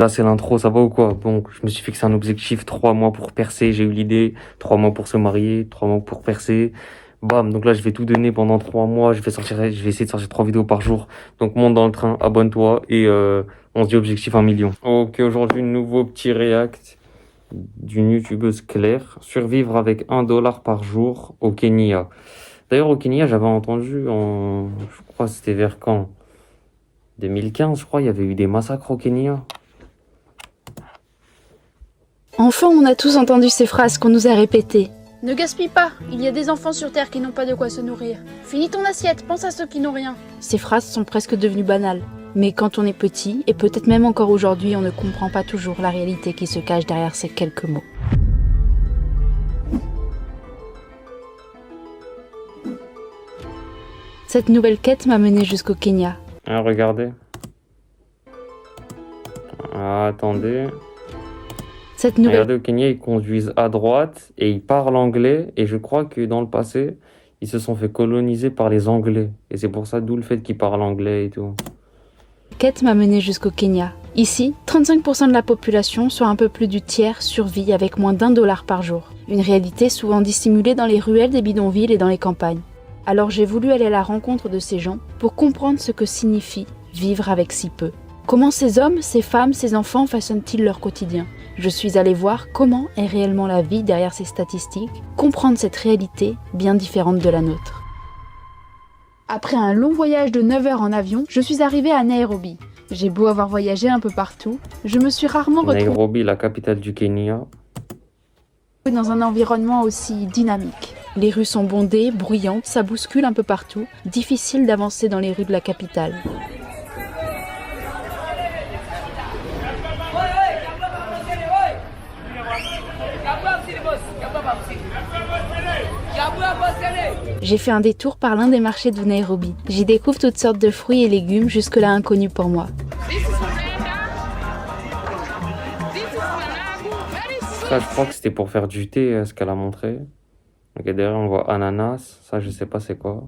Là, c'est l'intro, ça va ou quoi? Bon, je me suis fixé un objectif, 3 mois pour percer, j'ai eu l'idée, 3 mois pour se marier, 3 mois pour percer. Bam, donc là, je vais tout donner pendant 3 mois, je vais essayer de sortir 3 vidéos par jour. Donc, monte dans le train, abonne-toi et on se dit objectif 1 million. Ok, aujourd'hui, nouveau petit react d'une youtubeuse Claire. Survivre avec 1 dollar par jour au Kenya. D'ailleurs, au Kenya, j'avais entendu je crois que c'était vers quand? 2015, je crois, il y avait eu des massacres au Kenya. Enfant, on a tous entendu ces phrases qu'on nous a répétées. Ne gaspille pas, il y a des enfants sur Terre qui n'ont pas de quoi se nourrir. Finis ton assiette, pense à ceux qui n'ont rien. Ces phrases sont presque devenues banales. Mais quand on est petit, et peut-être même encore aujourd'hui, on ne comprend pas toujours la réalité qui se cache derrière ces quelques mots. Cette nouvelle quête m'a menée jusqu'au Kenya. Ah, regardez. Ah, attendez. Cette nouvelle... Regardez, au Kenya, ils conduisent à droite et ils parlent anglais. Et je crois que dans le passé, ils se sont fait coloniser par les Anglais. Et c'est pour ça, d'où le fait qu'ils parlent anglais et tout. Quête m'a menée jusqu'au Kenya. Ici, 35% de la population, soit un peu plus du tiers, survit avec moins d'1 dollar par jour. Une réalité souvent dissimulée dans les ruelles des bidonvilles et dans les campagnes. Alors j'ai voulu aller à la rencontre de ces gens pour comprendre ce que signifie vivre avec si peu. Comment ces hommes, ces femmes, ces enfants façonnent-ils leur quotidien? Je suis allée voir comment est réellement la vie derrière ces statistiques, comprendre cette réalité bien différente de la nôtre. Après un long voyage de 9 heures en avion, je suis arrivée à Nairobi. J'ai beau avoir voyagé un peu partout, je me suis rarement retrouvée Nairobi, la capitale du Kenya. Dans un environnement aussi dynamique. Les rues sont bondées, bruyantes, ça bouscule un peu partout, difficile d'avancer dans les rues de la capitale. J'ai fait un détour par l'un des marchés de Nairobi. J'y découvre toutes sortes de fruits et légumes jusque-là inconnus pour moi. Ça, je crois que c'était pour faire du thé, ce qu'elle a montré. Ok, derrière, on voit ananas. Ça, je sais pas c'est quoi.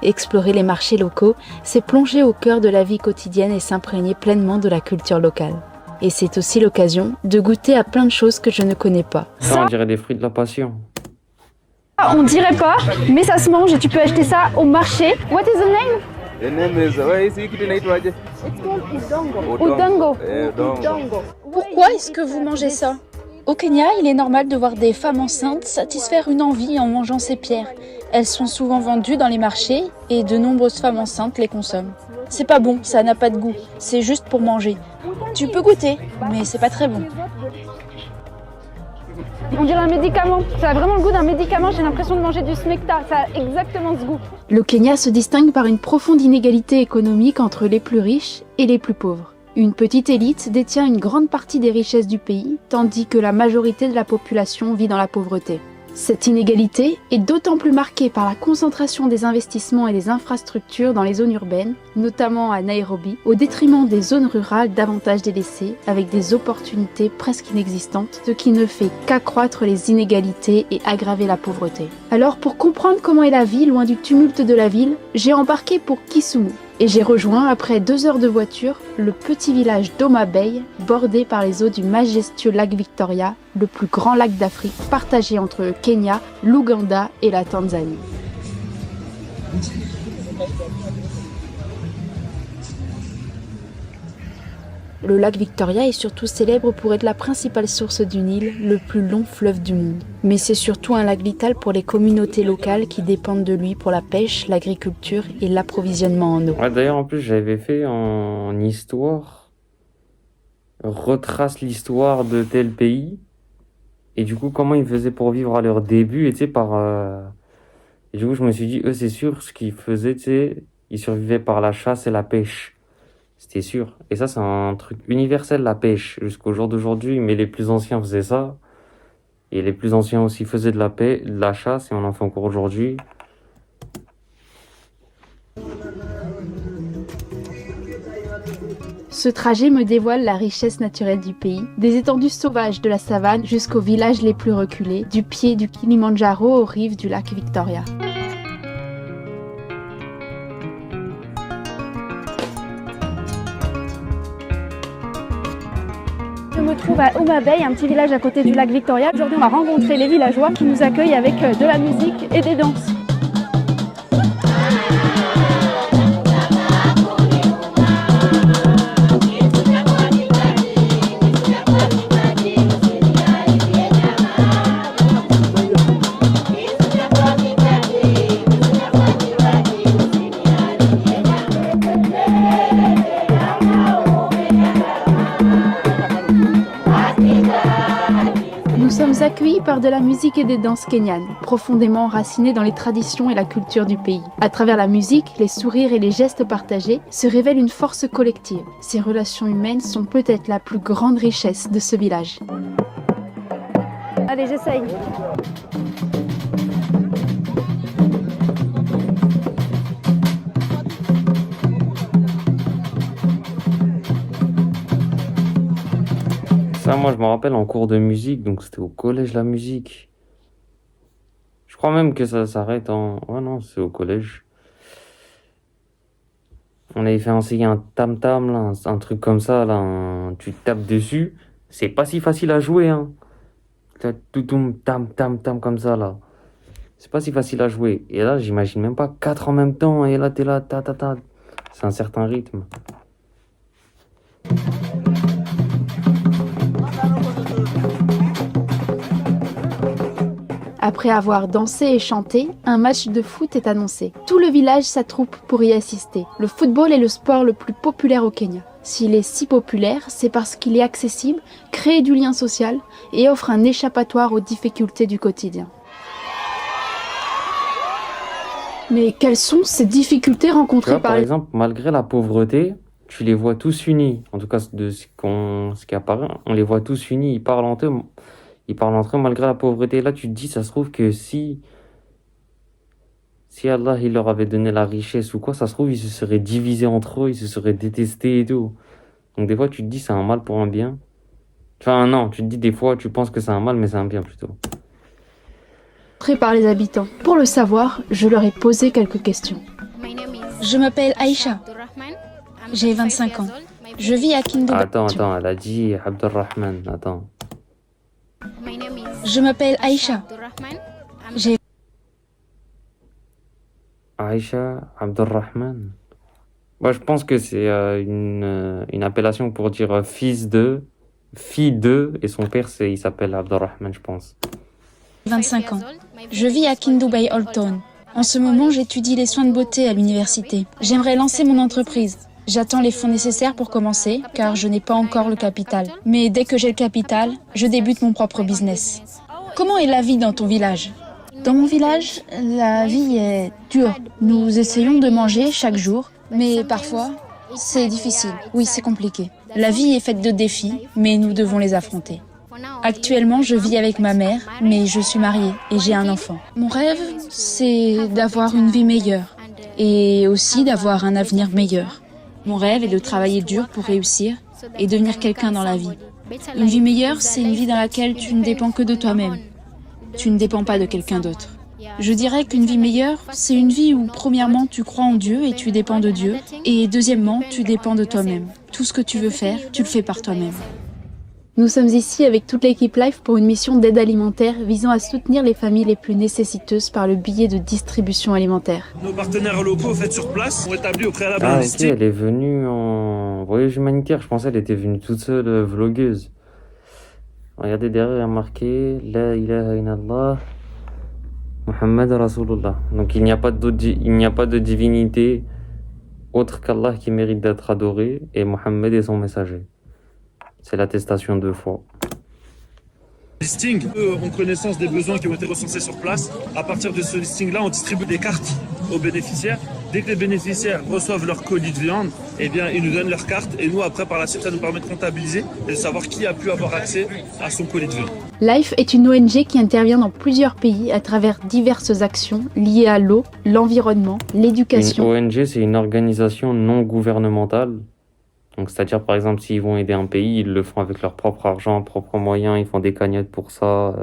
Explorer les marchés locaux, c'est plonger au cœur de la vie quotidienne et s'imprégner pleinement de la culture locale. Et c'est aussi l'occasion de goûter à plein de choses que je ne connais pas. Ça, on dirait des fruits de la passion. On dirait pas, mais ça se mange et tu peux acheter ça au marché. What is the name? The name is Udongo. Pourquoi est-ce que vous mangez ça? Au Kenya, il est normal de voir des femmes enceintes satisfaire une envie en mangeant ces pierres. Elles sont souvent vendues dans les marchés et de nombreuses femmes enceintes les consomment. C'est pas bon, ça n'a pas de goût, c'est juste pour manger. Tu peux goûter, mais c'est pas très bon. On dirait un médicament, ça a vraiment le goût d'un médicament, j'ai l'impression de manger du smecta, ça a exactement ce goût. Le Kenya se distingue par une profonde inégalité économique entre les plus riches et les plus pauvres. Une petite élite détient une grande partie des richesses du pays, tandis que la majorité de la population vit dans la pauvreté. Cette inégalité est d'autant plus marquée par la concentration des investissements et des infrastructures dans les zones urbaines, notamment à Nairobi, au détriment des zones rurales davantage délaissées, avec des opportunités presque inexistantes, ce qui ne fait qu'accroître les inégalités et aggraver la pauvreté. Alors pour comprendre comment est la vie loin du tumulte de la ville, j'ai embarqué pour Kisumu. Et j'ai rejoint, après 2 heures de voiture, le petit village d'Homa Bay, bordé par les eaux du majestueux lac Victoria, le plus grand lac d'Afrique, partagé entre le Kenya, l'Ouganda et la Tanzanie. Le lac Victoria est surtout célèbre pour être la principale source du Nil, le plus long fleuve du monde. Mais c'est surtout un lac vital pour les communautés locales qui dépendent de lui pour la pêche, l'agriculture et l'approvisionnement en eau. Ouais, d'ailleurs, en plus, j'avais fait en histoire, retrace l'histoire de tel pays. Et du coup, comment ils faisaient pour vivre à leur début, et tu sais, Et du coup, je me suis dit, eux, c'est sûr, ce qu'ils faisaient, tu sais, ils survivaient par la chasse et la pêche. C'était sûr. Et ça, c'est un truc universel, la pêche, jusqu'au jour d'aujourd'hui. Mais les plus anciens faisaient ça. Et les plus anciens aussi faisaient de la chasse, et on en fait encore aujourd'hui. Ce trajet me dévoile la richesse naturelle du pays, des étendues sauvages de la savane jusqu'aux villages les plus reculés, du pied du Kilimandjaro aux rives du lac Victoria. je me trouve à Ouma Bay, un petit village à côté du lac Victoria. Aujourd'hui, on va rencontrer les villageois qui nous accueillent avec de la musique et des danses. Nous sommes accueillis par de la musique et des danses kenyanes, profondément enracinées dans les traditions et la culture du pays. À travers la musique, les sourires et les gestes partagés se révèle une force collective. Ces relations humaines sont peut-être la plus grande richesse de ce village. Allez, j'essaye. Ça, moi, je me rappelle en cours de musique, donc c'était au collège la musique. Je crois même que ça s'arrête en... Ouais, non, c'est au collège. On avait fait enseigner un tam-tam, là, un truc comme ça, là, tu tapes dessus. C'est pas si facile à jouer, hein. Toutoum, tam-tam-tam, comme ça, là. C'est pas si facile à jouer. Et là, j'imagine même pas 4 en même temps, et là, t'es là, ta. C'est un certain rythme. Après avoir dansé et chanté, un match de foot est annoncé. Tout le village s'attroupe pour y assister. Le football est le sport le plus populaire au Kenya. S'il est si populaire, c'est parce qu'il est accessible, crée du lien social et offre un échappatoire aux difficultés du quotidien. Mais quelles sont ces difficultés Tu rencontrées vois, par par les... exemple, malgré la pauvreté, tu les vois tous unis. En tout cas, de ce qui apparaît, on les voit tous unis. Ils parlent entre eux malgré la pauvreté. Là, tu te dis, ça se trouve que si Allah il leur avait donné la richesse ou quoi, ça se trouve, ils se seraient divisés entre eux, ils se seraient détestés et tout. Donc des fois, tu te dis, c'est un mal pour un bien. Enfin, non, tu te dis, des fois, tu penses que c'est un mal, mais c'est un bien plutôt. par les habitants. Pour le savoir, je leur ai posé quelques questions. Je m'appelle Aïcha. J'ai 25 ans. Je vis à Kindu. Attends, elle a dit Abdurrahman, attends. Je m'appelle Aïcha. J'ai Aïcha Abdurrahman. Moi, je pense que c'est une appellation pour dire fille de, et son père, il s'appelle Abdurrahman, je pense. 25 ans. Je vis à Kindu Bay Old Town. En ce moment, j'étudie les soins de beauté à l'université. J'aimerais lancer mon entreprise. J'attends les fonds nécessaires pour commencer, car je n'ai pas encore le capital. Mais dès que j'ai le capital, je débute mon propre business. Comment est la vie dans ton village ? Dans mon village, la vie est dure. Nous essayons de manger chaque jour, mais parfois, c'est difficile. Oui, c'est compliqué. La vie est faite de défis, mais nous devons les affronter. Actuellement, je vis avec ma mère, mais je suis mariée et j'ai un enfant. Mon rêve, c'est d'avoir une vie meilleure et aussi d'avoir un avenir meilleur. Mon rêve est de travailler dur pour réussir et devenir quelqu'un dans la vie. Une vie meilleure, c'est une vie dans laquelle tu ne dépends que de toi-même. Tu ne dépends pas de quelqu'un d'autre. Je dirais qu'une vie meilleure, c'est une vie où, premièrement, tu crois en Dieu et tu dépends de Dieu, et deuxièmement, tu dépends de toi-même. Tout ce que tu veux faire, tu le fais par toi-même. Nous sommes ici avec toute l'équipe Life pour une mission d'aide alimentaire visant à soutenir les familles les plus nécessiteuses par le biais de distribution alimentaire. Nos partenaires locaux faits sur place ont établi au préalable Ah, un ok, listing. elle est venue en voyage humanitaire. Je pensais qu'elle était venue toute seule, vlogueuse. Regardez derrière, il y a marqué La ilaha illallah Muhammad Rasulullah. Donc il n'y a pas de divinité autre qu'Allah qui mérite d'être adoré, et Mohammed est son messager. C'est l'attestation de foi. Listing, eux ont connaissance des besoins qui ont été recensés sur place. À partir de ce listing-là, on distribue des cartes aux bénéficiaires. Dès que les bénéficiaires reçoivent leur colis de viande, eh bien, ils nous donnent leur carte. Et nous, après, par la suite, ça nous permet de comptabiliser et de savoir qui a pu avoir accès à son colis de viande. Life est une ONG qui intervient dans plusieurs pays à travers diverses actions liées à l'eau, l'environnement, l'éducation. Une ONG, c'est une organisation non gouvernementale. Donc, c'est-à-dire, par exemple, s'ils vont aider un pays, ils le font avec leur propre argent, propres moyens, ils font des cagnottes pour ça.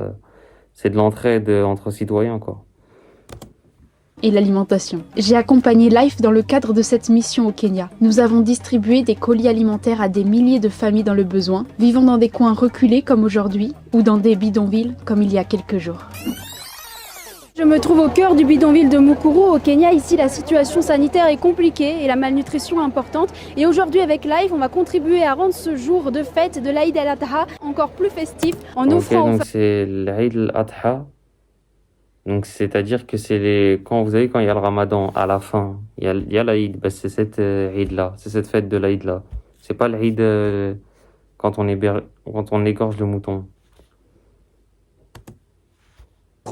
C'est de l'entraide entre citoyens, quoi. et l'alimentation. J'ai accompagné Life dans le cadre de cette mission au Kenya. Nous avons distribué des colis alimentaires à des milliers de familles dans le besoin, vivant dans des coins reculés comme aujourd'hui, ou dans des bidonvilles comme il y a quelques jours. Je me trouve au cœur du bidonville de Mukuru au Kenya. Ici, la situation sanitaire est compliquée et la malnutrition importante. Et aujourd'hui, avec Life, on va contribuer à rendre ce jour de fête de l'Aïd al-Adha encore plus festif en offrant donc c'est l'Aïd al-Adha. Donc c'est-à-dire que c'est les quand il y a le Ramadan à la fin, il y a l'Aïd, bah, c'est cette Eid là, c'est cette fête de l'Aïd là. C'est pas l'Aïd quand on égorge le mouton.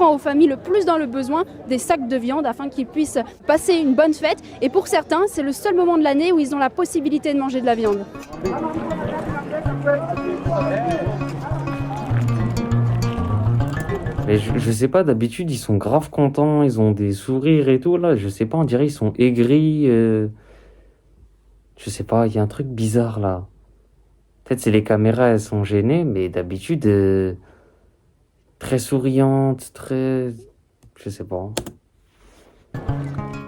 aux familles le plus dans le besoin des sacs de viande afin qu'ils puissent passer une bonne fête. Et pour certains, c'est le seul moment de l'année où ils ont la possibilité de manger de la viande. Mais je sais pas, d'habitude ils sont grave contents, ils ont des sourires et tout. Là, je sais pas, on dirait ils sont aigris. Je sais pas, il y a un truc bizarre là. Peut-être c'est les caméras, elles sont gênées, mais d'habitude très souriantes, très... je sais pas.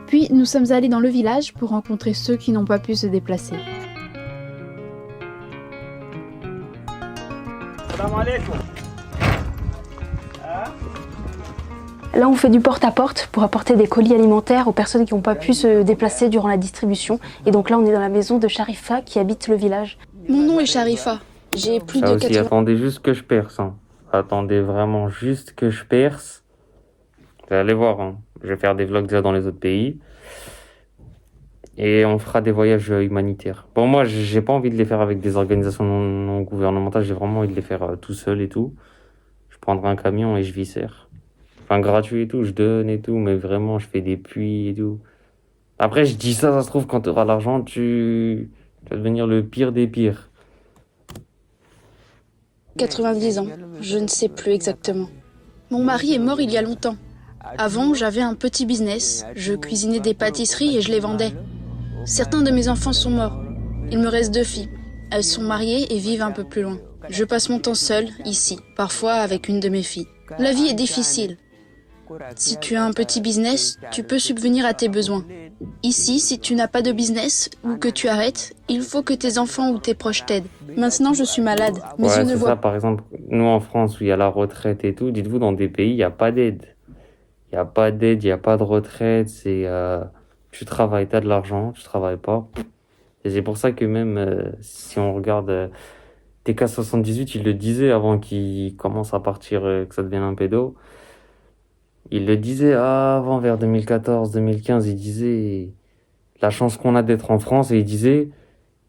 Puis nous sommes allés dans le village pour rencontrer ceux qui n'ont pas pu se déplacer. Là, on fait du porte-à-porte pour apporter des colis alimentaires aux personnes qui n'ont pas pu se déplacer durant la distribution. Et donc là, on est dans la maison de Sharifa qui habite le village. Mon nom est Sharifa. J'ai plus Ça de aussi, 80... attendez juste que je perce. Hein. Attendez vraiment juste que je perce. Vous allez voir, hein. Je vais faire des vlogs déjà dans les autres pays. Et on fera des voyages humanitaires. Bon, moi, j'ai pas envie de les faire avec des organisations non gouvernementales. J'ai vraiment envie de les faire tout seul et tout. Je prendrai un camion et je viscère. Enfin, gratuit et tout, je donne et tout. Mais vraiment, je fais des puits et tout. Après, je dis ça se trouve, quand tu auras l'argent, tu vas devenir le pire des pires. 90 ans, je ne sais plus exactement. Mon mari est mort il y a longtemps. Avant, j'avais un petit business, je cuisinais des pâtisseries et je les vendais. Certains de mes enfants sont morts. Il me reste 2 filles. Elles sont mariées et vivent un peu plus loin. Je passe mon temps seul, ici, parfois avec une de mes filles. La vie est difficile. Si tu as un petit business, tu peux subvenir à tes besoins. Ici, si tu n'as pas de business ou que tu arrêtes, il faut que tes enfants ou tes proches t'aident. Maintenant, je suis malade, mais Ouais, je ne c'est vois ça, par exemple, nous en France où il y a la retraite et tout, dites-vous, dans des pays, il n'y a pas d'aide. Il n'y a pas d'aide, il n'y a pas de retraite, c'est... tu travailles, tu as de l'argent, tu travailles pas. Et c'est pour ça que même si on regarde TK78, il le disait avant qu'il commence à partir, que ça devienne un pédo. Il le disait avant, vers 2014, 2015, il disait la chance qu'on a d'être en France, et il disait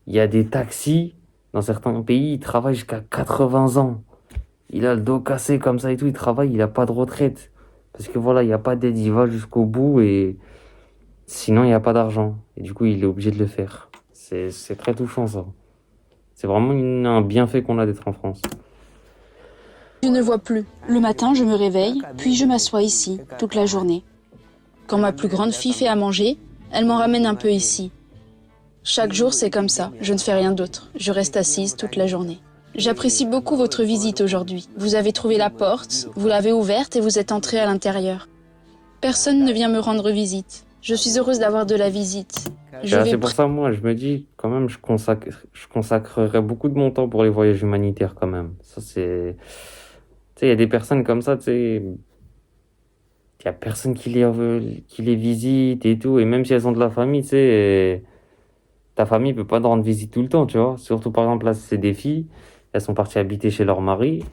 il y a des taxis, dans certains pays, ils travaillent jusqu'à 80 ans. Il a le dos cassé comme ça et tout, il travaille, il a pas de retraite. Parce que voilà, il n'y a pas d'aide, il va jusqu'au bout et sinon il n'y a pas d'argent. Et du coup, il est obligé de le faire. C'est très touchant ça. C'est vraiment un bienfait qu'on a d'être en France. Je ne vois plus. Le matin, je me réveille, puis je m'assois ici, toute la journée. Quand ma plus grande fille fait à manger, elle m'en ramène un peu ici. Chaque jour, c'est comme ça. Je ne fais rien d'autre. Je reste assise toute la journée. J'apprécie beaucoup votre visite aujourd'hui. Vous avez trouvé la porte, vous l'avez ouverte et vous êtes entré à l'intérieur. Personne ne vient me rendre visite. Je suis heureuse d'avoir de la visite. C'est pour ça, moi, je me dis, quand même, je consacrerai beaucoup de mon temps pour les voyages humanitaires, quand même. Ça, c'est... Tu sais, il y a des personnes comme ça, tu sais... Il y a personne qui les visite et tout. Et même si elles ont de la famille, tu sais... Ta famille peut pas te rendre visite tout le temps, tu vois. Surtout, par exemple, là, c'est des filles. Elles sont parties habiter chez leur mari.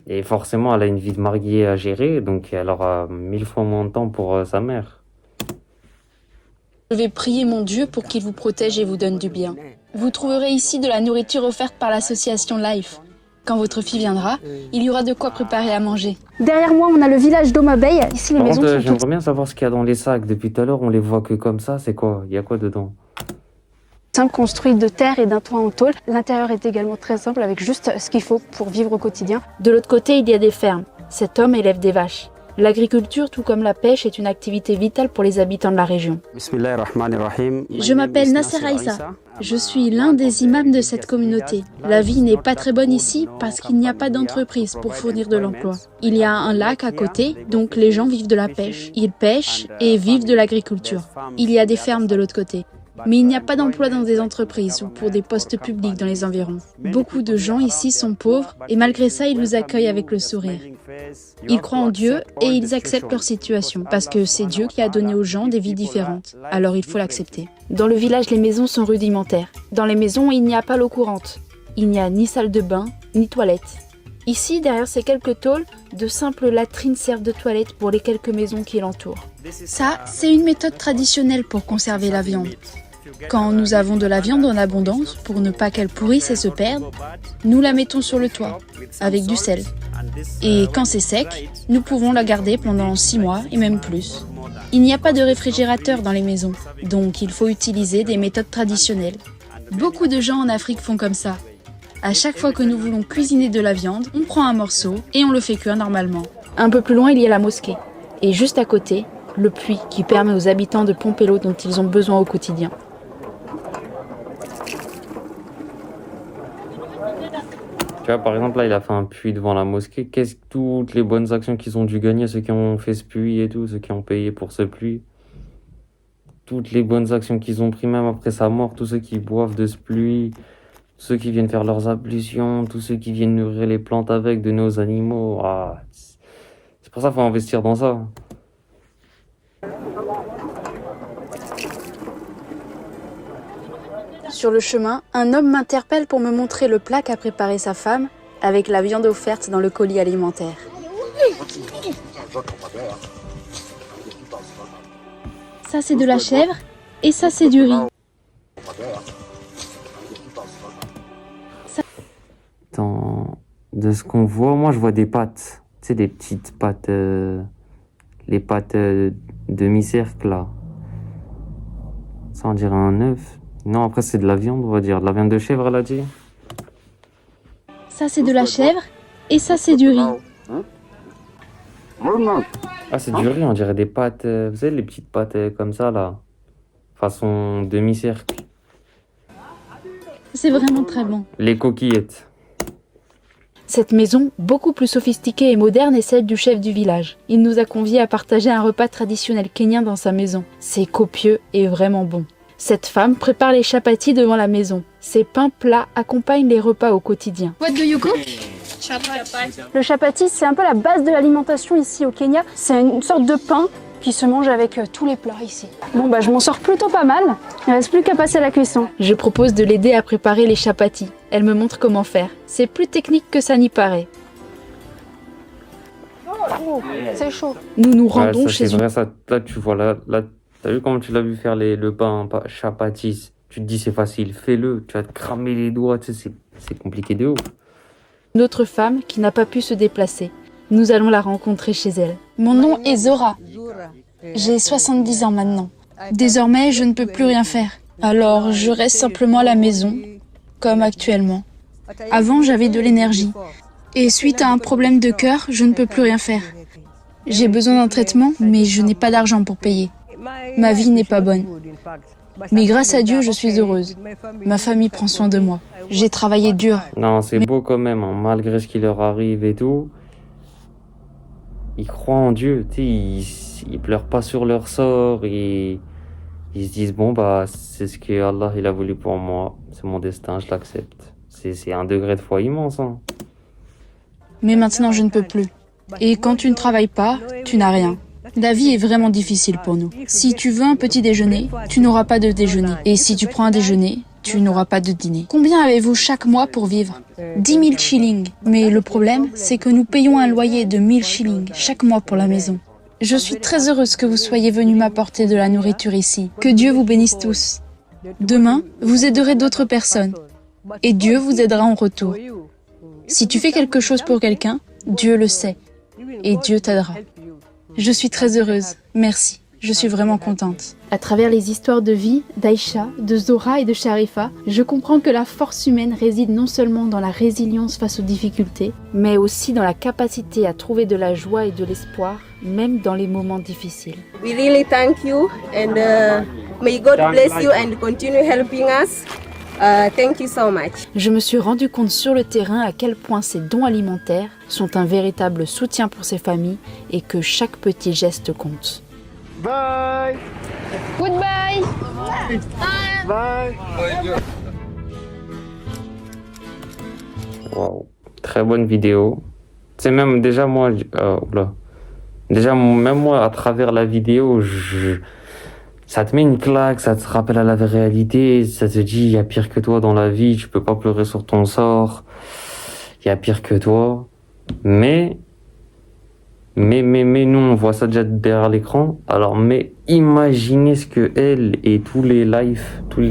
Et forcément, elle a une vie de mariée à gérer. Donc, elle aura 1000 fois moins de temps pour sa mère. Je vais prier mon Dieu pour qu'il vous protège et vous donne du bien. Vous trouverez ici de la nourriture offerte par l'association Life. Quand votre fille viendra, il y aura de quoi préparer à manger. Derrière moi, on a le village d'Oma Bay. Ici, les Par maisons contre, sont j'aimerais toutes bien savoir ce qu'il y a dans les sacs. Depuis tout à l'heure, on les voit que comme ça. C'est quoi? Il y a quoi dedans? simples, construites de terre et d'un toit en tôle. L'intérieur est également très simple avec juste ce qu'il faut pour vivre au quotidien. De l'autre côté, il y a des fermes. Cet homme élève des vaches. L'agriculture, tout comme la pêche, est une activité vitale pour les habitants de la région. Je m'appelle Nasser Aïssa. Je suis l'un des imams de cette communauté. La vie n'est pas très bonne ici parce qu'il n'y a pas d'entreprise pour fournir de l'emploi. Il y a un lac à côté, donc les gens vivent de la pêche. Ils pêchent et vivent de l'agriculture. Il y a des fermes de l'autre côté. Mais il n'y a pas d'emploi dans des entreprises ou pour des postes publics dans les environs. Beaucoup de gens ici sont pauvres et malgré ça, ils nous accueillent avec le sourire. Ils croient en Dieu et ils acceptent leur situation parce que c'est Dieu qui a donné aux gens des vies différentes. Alors il faut l'accepter. Dans le village, les maisons sont rudimentaires. Dans les maisons, il n'y a pas l'eau courante. Il n'y a ni salle de bain, ni toilette. Ici, derrière ces quelques tôles, de simples latrines servent de toilettes pour les quelques maisons qui l'entourent. Ça, c'est une méthode traditionnelle pour conserver la viande. Quand nous avons de la viande en abondance, pour ne pas qu'elle pourrisse et se perde, nous la mettons sur le toit, avec du sel. Et quand c'est sec, nous pouvons la garder pendant 6 mois et même plus. Il n'y a pas de réfrigérateur dans les maisons, donc il faut utiliser des méthodes traditionnelles. Beaucoup de gens en Afrique font comme ça. À chaque fois que nous voulons cuisiner de la viande, on prend un morceau et on le fait cuire normalement. Un peu plus loin, il y a la mosquée. Et juste à côté, le puits qui permet aux habitants de pomper l'eau dont ils ont besoin au quotidien. Tu vois, par exemple, là, il a fait un puits devant la mosquée. Qu'est-ce que toutes les bonnes actions qu'ils ont dû gagner, ceux qui ont fait ce puits et tout, ceux qui ont payé pour ce puits. Toutes les bonnes actions qu'ils ont pris même après sa mort, tous ceux qui boivent de ce puits, ceux qui viennent faire leurs ablutions, tous ceux qui viennent nourrir les plantes avec, de nos animaux. Ah, c'est pour ça qu'il faut investir dans ça. Sur le chemin, un homme m'interpelle pour me montrer le plat qu'a préparé sa femme avec la viande offerte dans le colis alimentaire. Ça, c'est de la chèvre et ça, c'est du riz. De ce qu'on voit, moi je vois des pâtes. Tu sais, des petites pâtes, les pâtes demi-cercle là. Ça on dirait un œuf. Non, après c'est de la viande, on va dire. De la viande de chèvre, elle a dit. Ça, c'est de la chèvre et ça, c'est du riz. Ah, c'est du riz, on dirait des pâtes. Vous savez, les petites pâtes comme ça là. Façon demi-cercle. C'est vraiment très bon. Les coquillettes. Cette maison, beaucoup plus sophistiquée et moderne, est celle du chef du village. Il nous a conviés à partager un repas traditionnel kényan dans sa maison. C'est copieux et vraiment bon. Cette femme prépare les chapatis devant la maison. Ces pains plats accompagnent les repas au quotidien. What do you cook? Le chapati, c'est un peu la base de l'alimentation ici au Kenya. C'est une sorte de pain qui se mange avec tous les plats ici. Bon bah je m'en sors plutôt pas mal. Il ne reste plus qu'à passer à la cuisson. Je propose de l'aider à préparer les chapatis. Elle me montre comment faire. C'est plus technique que ça n'y paraît. C'est chaud. Nous nous rendons ça, chez c'est une... vrai, ça, là, tu vois, là, t'as vu comment tu l'as vu faire le pain chapatis? Tu te dis c'est facile, fais-le. Tu vas te cramer les doigts, tu sais, c'est compliqué de ouf. Une autre femme qui n'a pas pu se déplacer. Nous allons la rencontrer chez elle. Mon nom est Zora. J'ai 70 ans maintenant. Désormais, je ne peux plus rien faire. Alors, je reste simplement à la maison, comme actuellement. Avant, j'avais de l'énergie. Et suite à un problème de cœur, je ne peux plus rien faire. J'ai besoin d'un traitement, mais je n'ai pas d'argent pour payer. Ma vie n'est pas bonne. Mais grâce à Dieu, je suis heureuse. Ma famille prend soin de moi. J'ai travaillé dur. Non, c'est beau quand même, hein, malgré ce qui leur arrive et tout. Ils croient en Dieu, tu sais, ils pleurent pas sur leur sort, ils se disent bon bah c'est ce que Allah il a voulu pour moi, c'est mon destin, je l'accepte. C'est un degré de foi immense. Hein. Mais maintenant, je ne peux plus. Et quand tu ne travailles pas, tu n'as rien. La vie est vraiment difficile pour nous. Si tu veux un petit déjeuner, tu n'auras pas de déjeuner. Et si tu prends un déjeuner, tu n'auras pas de dîner. Combien avez-vous chaque mois pour vivre? 10 000 shillings. Mais le problème, c'est que nous payons un loyer de 1000 shillings chaque mois pour la maison. Je suis très heureuse que vous soyez venus m'apporter de la nourriture ici. Que Dieu vous bénisse tous. Demain, vous aiderez d'autres personnes. Et Dieu vous aidera en retour. Si tu fais quelque chose pour quelqu'un, Dieu le sait. Et Dieu t'aidera. Je suis très heureuse. Merci. Je suis vraiment contente. À travers les histoires de vie d'Aïcha, de Zora et de Sharifa, je comprends que la force humaine réside non seulement dans la résilience face aux difficultés, mais aussi dans la capacité à trouver de la joie et de l'espoir, même dans les moments difficiles. We really thank you and may God bless you and continue helping us. Thank you so much. Je me suis rendu compte sur le terrain à quel point ces dons alimentaires sont un véritable soutien pour ces familles et que chaque petit geste compte. Bye. Goodbye. Bye. Waouh, très bonne vidéo. C'est même déjà moi, même moi à travers la vidéo, ça te met une claque, ça te rappelle à la réalité, ça te dit il y a pire que toi dans la vie, tu peux pas pleurer sur ton sort, il y a pire que toi. Mais nous on voit ça déjà derrière l'écran. Alors mais imaginez ce que elle et tous les lives, toute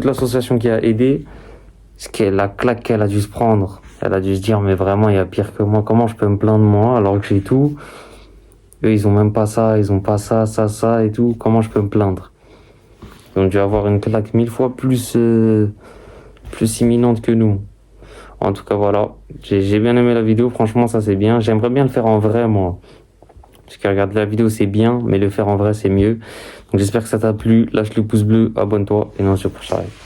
l'association qui a aidé, la claque qu'elle a dû se prendre. Elle a dû se dire mais vraiment il y a pire que moi, comment je peux me plaindre moi alors que j'ai tout. Eux, ils ont même pas ça, ils ont pas ça et tout. Comment je peux me plaindre? Ils ont dû avoir une claque 1000 fois plus imminente que nous. En tout cas, voilà. J'ai bien aimé la vidéo. Franchement, ça, c'est bien. J'aimerais bien le faire en vrai, moi. Parce que regarder la vidéo, c'est bien, mais le faire en vrai, c'est mieux. Donc, j'espère que ça t'a plu. Lâche le pouce bleu, abonne-toi et non, sur prochain live.